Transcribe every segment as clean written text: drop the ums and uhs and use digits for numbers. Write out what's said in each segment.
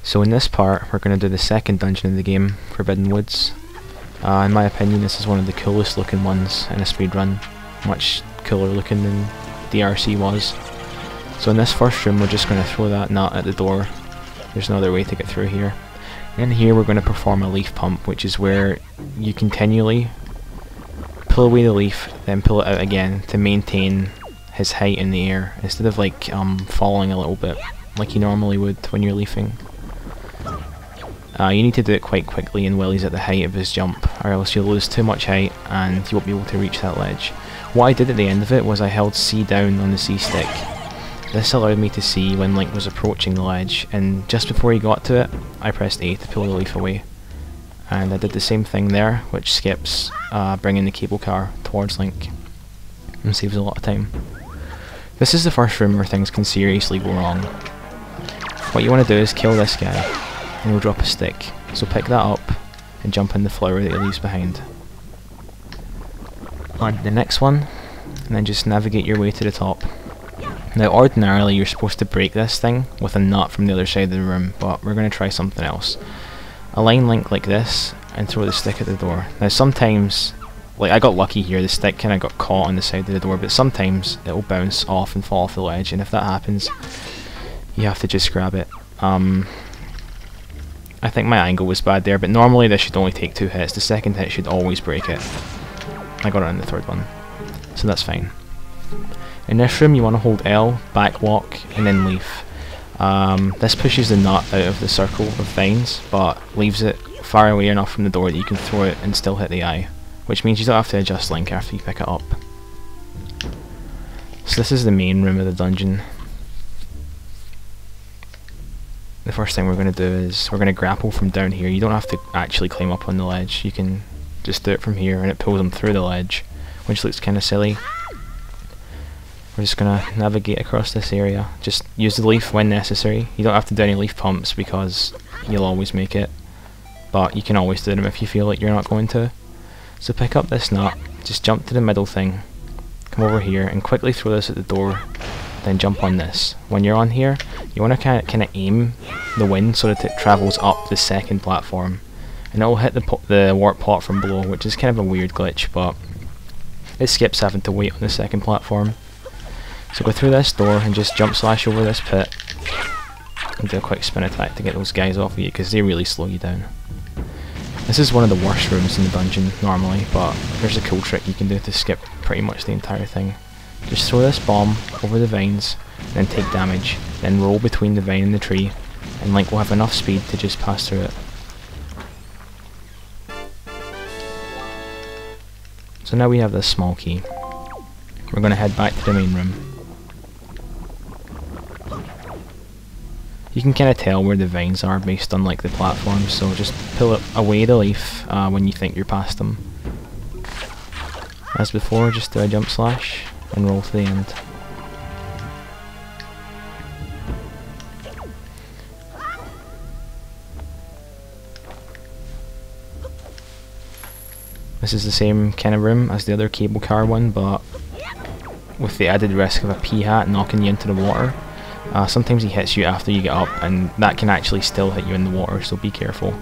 So in this part, we're going to do the second dungeon of the game, Forbidden Woods. In my opinion, this is one of the coolest looking ones in a speedrun, much cooler looking than DRC was. So in this first room, we're just going to throw that nut at the door. There's no other way to get through here. In here, we're going to perform a leaf pump, which is where you continually pull away the leaf, then pull it out again to maintain his height in the air, instead of like falling a little bit, like you normally would when you're leafing. You need to do it quite quickly and while he's at the height of his jump, or else you'll lose too much height and you won't be able to reach that ledge. What I did at the end of it was I held C down on the C stick. This allowed me to see when Link was approaching the ledge, and just before he got to it, I pressed A to pull the leaf away. And I did the same thing there, which skips bringing the cable car towards Link and saves a lot of time. This is the first room where things can seriously go wrong. What you want to do is kill this guy, and he'll drop a stick, so pick that up and jump in the flower that he leaves behind. On to the next one, and then just navigate your way to the top. Now ordinarily you're supposed to break this thing with a nut from the other side of the room, but we're going to try something else. Align Link like this, and throw the stick at the door. Now sometimes, like I got lucky here, the stick kind of got caught on the side of the door, but sometimes it will bounce off and fall off the ledge, and if that happens, you have to just grab it. I think my angle was bad there, but normally this should only take 2 hits. The second hit should always break it. I got it on the third one, so that's fine. In this room you want to hold L, back walk, and then leaf. This pushes the nut out of the circle of vines, but leaves it far away enough from the door that you can throw it and still hit the eye, which means you don't have to adjust Link after you pick it up. So this is the main room of the dungeon. The first thing we're going to do is we're going to grapple from down here. You don't have to actually climb up on the ledge, you can just do it from here and it pulls them through the ledge, which looks kind of silly. We're just going to navigate across this area. Just use the leaf when necessary. You don't have to do any leaf pumps because you'll always make it, but you can always do them if you feel like you're not going to. So pick up this nut, just jump to the middle thing, come over here and quickly throw this at the door, then jump on this. When you're on here, you want to kind of aim the wind so that it travels up the second platform, and it will hit the warp pot from below, which is kind of a weird glitch, but it skips having to wait on the second platform. So go through this door and just jump slash over this pit and do a quick spin attack to get those guys off of you, because they really slow you down. This is one of the worst rooms in the dungeon normally, but there's a cool trick you can do to skip pretty much the entire thing. Just throw this bomb over the vines, then take damage, then roll between the vine and the tree, and Link will have enough speed to just pass through it. So now we have this small key. We're going to head back to the main room. You can kind of tell where the vines are based on like the platforms, so just pull it away the leaf when you think you're past them. As before, just do a jump slash and roll to the end. This is the same kind of room as the other cable car one, but with the added risk of a P-hat knocking you into the water. Sometimes he hits you after you get up, and that can actually still hit you in the water, so be careful.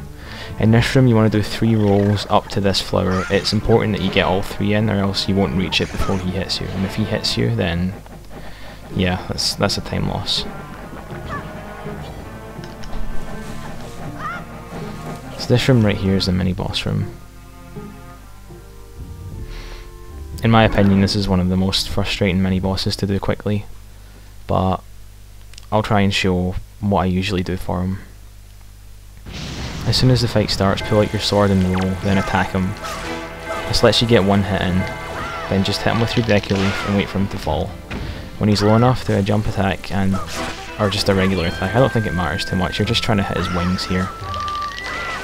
In this room you want to do 3 rolls up to this flower. It's important that you get all 3 in, or else you won't reach it before he hits you, and if he hits you then yeah, that's a time loss. So this room right here is the mini boss room. In my opinion, this is one of the most frustrating mini bosses to do quickly, but I'll try and show what I usually do for him. As soon as the fight starts, pull out your sword and roll, then attack him. This lets you get 1 hit in, then just hit him with your Deku Leaf and wait for him to fall. When he's low enough, do a jump attack or just a regular attack. I don't think it matters too much, you're just trying to hit his wings here.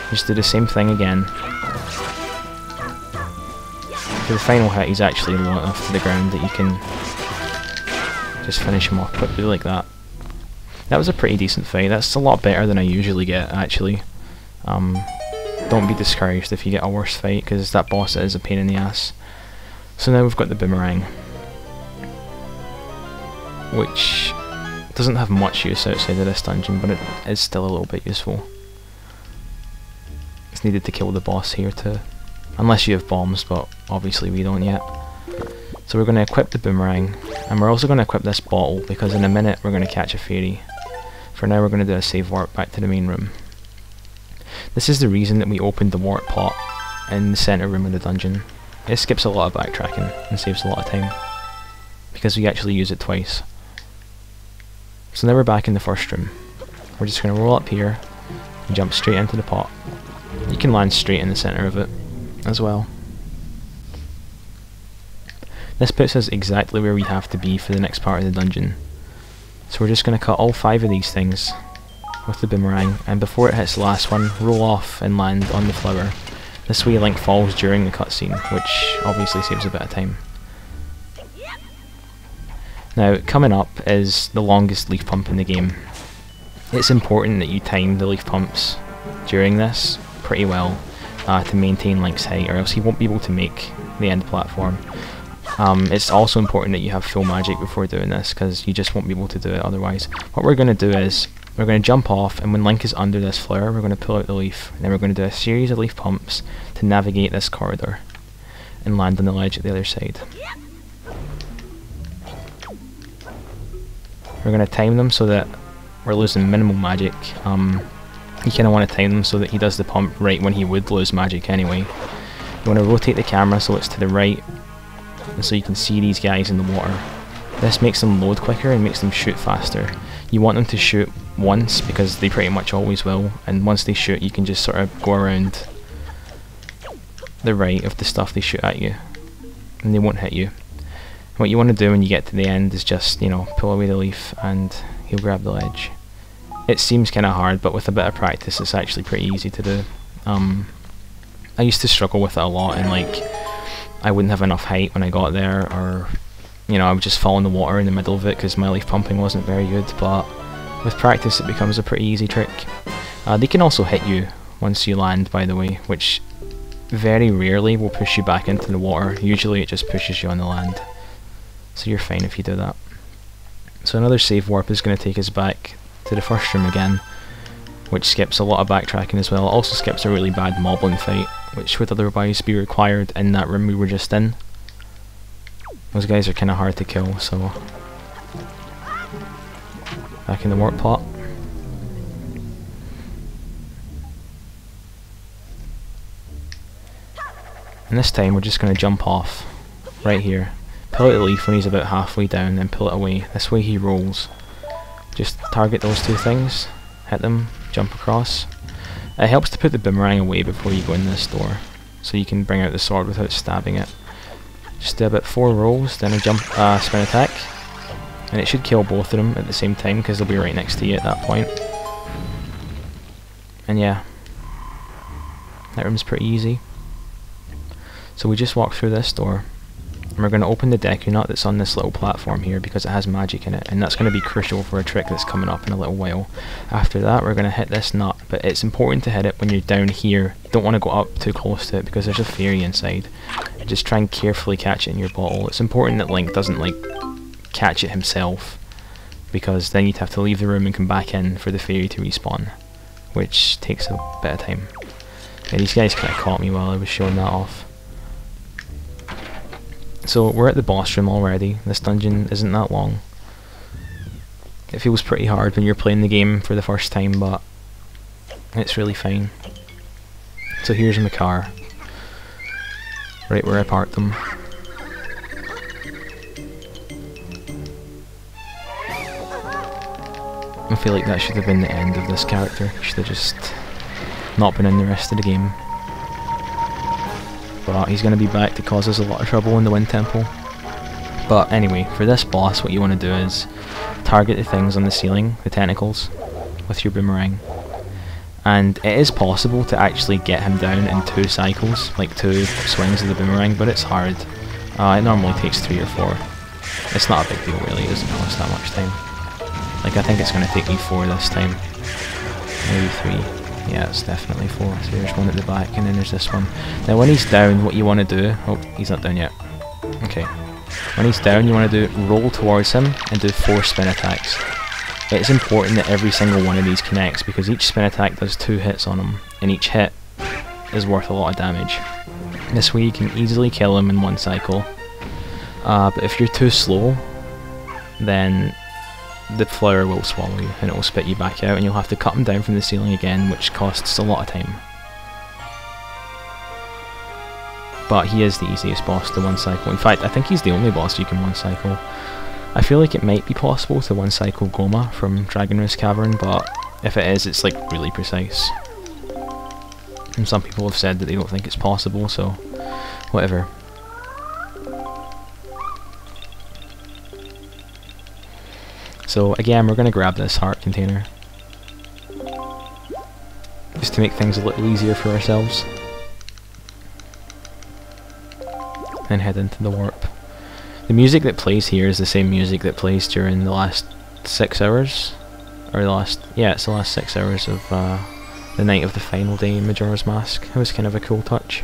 Just do the same thing again. For the final hit, he's actually low enough to the ground that you can just finish him off quickly like that. That was a pretty decent fight. That's a lot better than I usually get, actually. Don't be discouraged if you get a worse fight, because that boss is a pain in the ass. So now we've got the boomerang, which doesn't have much use outside of this dungeon, but it is still a little bit useful. It's needed to kill the boss here too. Unless you have bombs, but obviously we don't yet. So we're going to equip the boomerang, and we're also going to equip this bottle, because in a minute we're going to catch a fairy. For now we're going to do a save warp back to the main room. This is the reason that we opened the warp pot in the centre room of the dungeon. It skips a lot of backtracking and saves a lot of time, because we actually use it twice. So now we're back in the first room. We're just going to roll up here and jump straight into the pot. You can land straight in the centre of it as well. This puts us exactly where we have to be for the next part of the dungeon. So we're just going to cut all 5 of these things with the boomerang, and before it hits the last one, roll off and land on the flower. This way Link falls during the cutscene, which obviously saves a bit of time. Now, coming up is the longest leaf pump in the game. It's important that you time the leaf pumps during this pretty well to maintain Link's height, or else he won't be able to make the end platform. It's also important that you have full magic before doing this, because you just won't be able to do it otherwise. What we're going to do is, we're going to jump off, and when Link is under this flower, we're going to pull out the leaf, and then we're going to do a series of leaf pumps to navigate this corridor and land on the ledge at the other side. We're going to time them so that we're losing minimal magic. You kind of want to time them so that he does the pump right when he would lose magic anyway. You want to rotate the camera so it's to the right, and so you can see these guys in the water. This makes them load quicker and makes them shoot faster. You want them to shoot once, because they pretty much always will, and once they shoot you can just sort of go around the right of the stuff they shoot at you, and they won't hit you. What you want to do when you get to the end is just, you know, pull away the leaf and he'll grab the ledge. It seems kind of hard, but with a bit of practice it's actually pretty easy to do. I used to struggle with it a lot, and like I wouldn't have enough height when I got there, or you know, I would just fall in the water in the middle of it because my leaf pumping wasn't very good, but with practice it becomes a pretty easy trick. They can also hit you once you land, by the way, which very rarely will push you back into the water. Usually it just pushes you on the land. So you're fine if you do that. So another save warp is going to take us back to the first room again, which skips a lot of backtracking as well. It also skips a really bad moblin fight, which would otherwise be required in that room we were just in. Those guys are kind of hard to kill, so back in the warp pot. And this time we're just going to jump off right here. Pull out the leaf when he's about halfway down, then pull it away. This way he rolls. Just target those 2 things, hit them, jump across. It helps to put the boomerang away before you go in this door, so you can bring out the sword without stabbing it. Just do about 4 rolls, then a jump, spin attack, and it should kill both of them at the same time because they'll be right next to you at that point. And yeah, that room's pretty easy. So we just walk through this door, and we're going to open the Deku Nut that's on this little platform here because it has magic in it, and that's going to be crucial for a trick that's coming up in a little while. After that we're going to hit this nut, but it's important to hit it when you're down here. You don't want to go up too close to it because there's a fairy inside. Just try and carefully catch it in your bottle. It's important that Link doesn't like catch it himself, because then you'd have to leave the room and come back in for the fairy to respawn, which takes a bit of time. Yeah, these guys kind of caught me while I was showing that off. So we're at the boss room already. This dungeon isn't that long. It feels pretty hard when you're playing the game for the first time, but it's really fine. So here's my car, right where I parked them. I feel like that should have been the end of this character. He should have just not been in the rest of the game. But he's going to be back to cause us a lot of trouble in the Wind Temple. But anyway, for this boss what you want to do is target the things on the ceiling, the tentacles, with your boomerang. And it is possible to actually get him down in 2 cycles, like 2 swings of the boomerang, but it's hard. It normally takes 3 or 4. It's not a big deal really, it doesn't cost that much time. Like I think it's going to take me 4 this time. Maybe 3. Yeah, it's definitely 4. So there's one at the back, and then there's this one. Now when he's down, what you want to do... Oh, he's not down yet. Okay. When he's down, you want to do roll towards him and do 4 spin attacks. it's important that every single one of these connects, because each spin attack does 2 hits on him, and each hit is worth a lot of damage. This way you can easily kill him in one cycle, but if you're too slow, then the flower will swallow you and it will spit you back out, and you'll have to cut him down from the ceiling again, which costs a lot of time. But he is the easiest boss to one cycle. In fact, I think he's the only boss you can one cycle. I feel like it might be possible to one cycle Goma from Dragon Roost Cavern, but if it is, it's like really precise. And some people have said that they don't think it's possible, so whatever. So again, we're going to grab this heart container, just to make things a little easier for ourselves. And head into the warp. The music that plays here is the same music that plays during the last 6 hours, or it's the last 6 hours of the night of the final day in Majora's Mask. It was kind of a cool touch.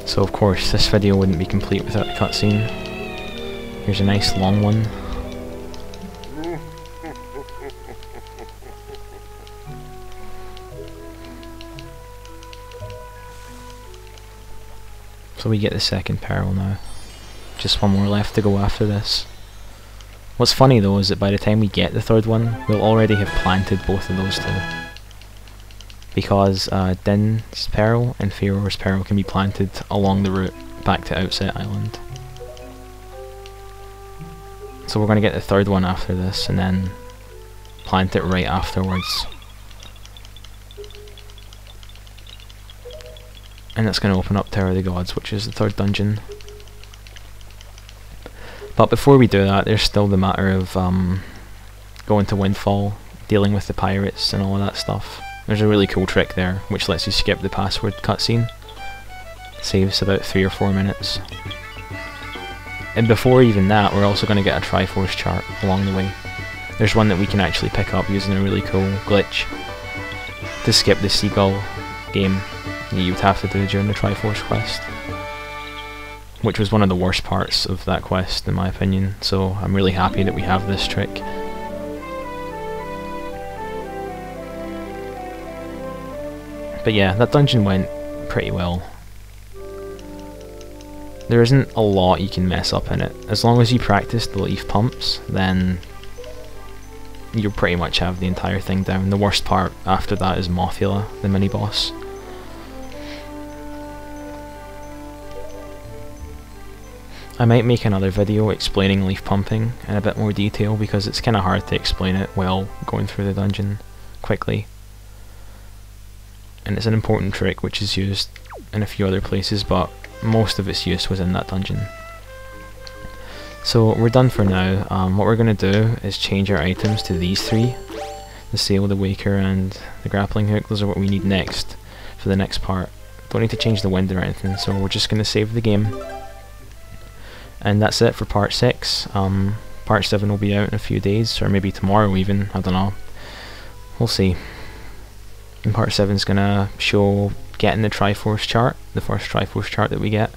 So of course this video wouldn't be complete without a cutscene. Here's a nice long one. So we get the second peril now. Just one more left to go after this. What's funny though is that by the time we get the third one, we'll already have planted both of those two. Because Din's Peril and Fearor's Peril can be planted along the route back to Outset Island. So we're going to get the third one after this and then plant it right afterwards. And that's going to open up Tower of the Gods, which is the third dungeon. But before we do that, there's still the matter of going to Windfall, dealing with the pirates and all of that stuff. There's a really cool trick there, which lets you skip the password cutscene. Saves about 3 or 4 minutes. And before even that, we're also going to get a Triforce chart along the way. There's one that we can actually pick up using a really cool glitch to skip the seagull game that you would have to do during the Triforce quest, which was one of the worst parts of that quest in my opinion, so I'm really happy that we have this trick. But yeah, that dungeon went pretty well. There isn't a lot you can mess up in it. As long as you practice the leaf pumps, then you'll pretty much have the entire thing down. The worst part after that is Mothula, the mini-boss. I might make another video explaining leaf pumping in a bit more detail, because it's kind of hard to explain it while going through the dungeon quickly. And it's an important trick which is used in a few other places, but most of its use was in that dungeon. So we're done for now. What we're going to do is change our items to these three. The sail, the waker and the grappling hook. Those are what we need next for the next part. Don't need to change the wind or anything, so we're just going to save the game. And that's it for part 6. Part 7 will be out in a few days, or maybe tomorrow even, I don't know. We'll see. And part 7 is going to show getting the Triforce chart, the first Triforce chart that we get,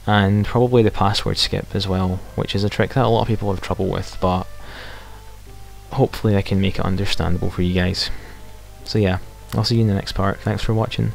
and probably the password skip as well, which is a trick that a lot of people have trouble with, but hopefully I can make it understandable for you guys. So yeah, I'll see you in the next part. Thanks for watching.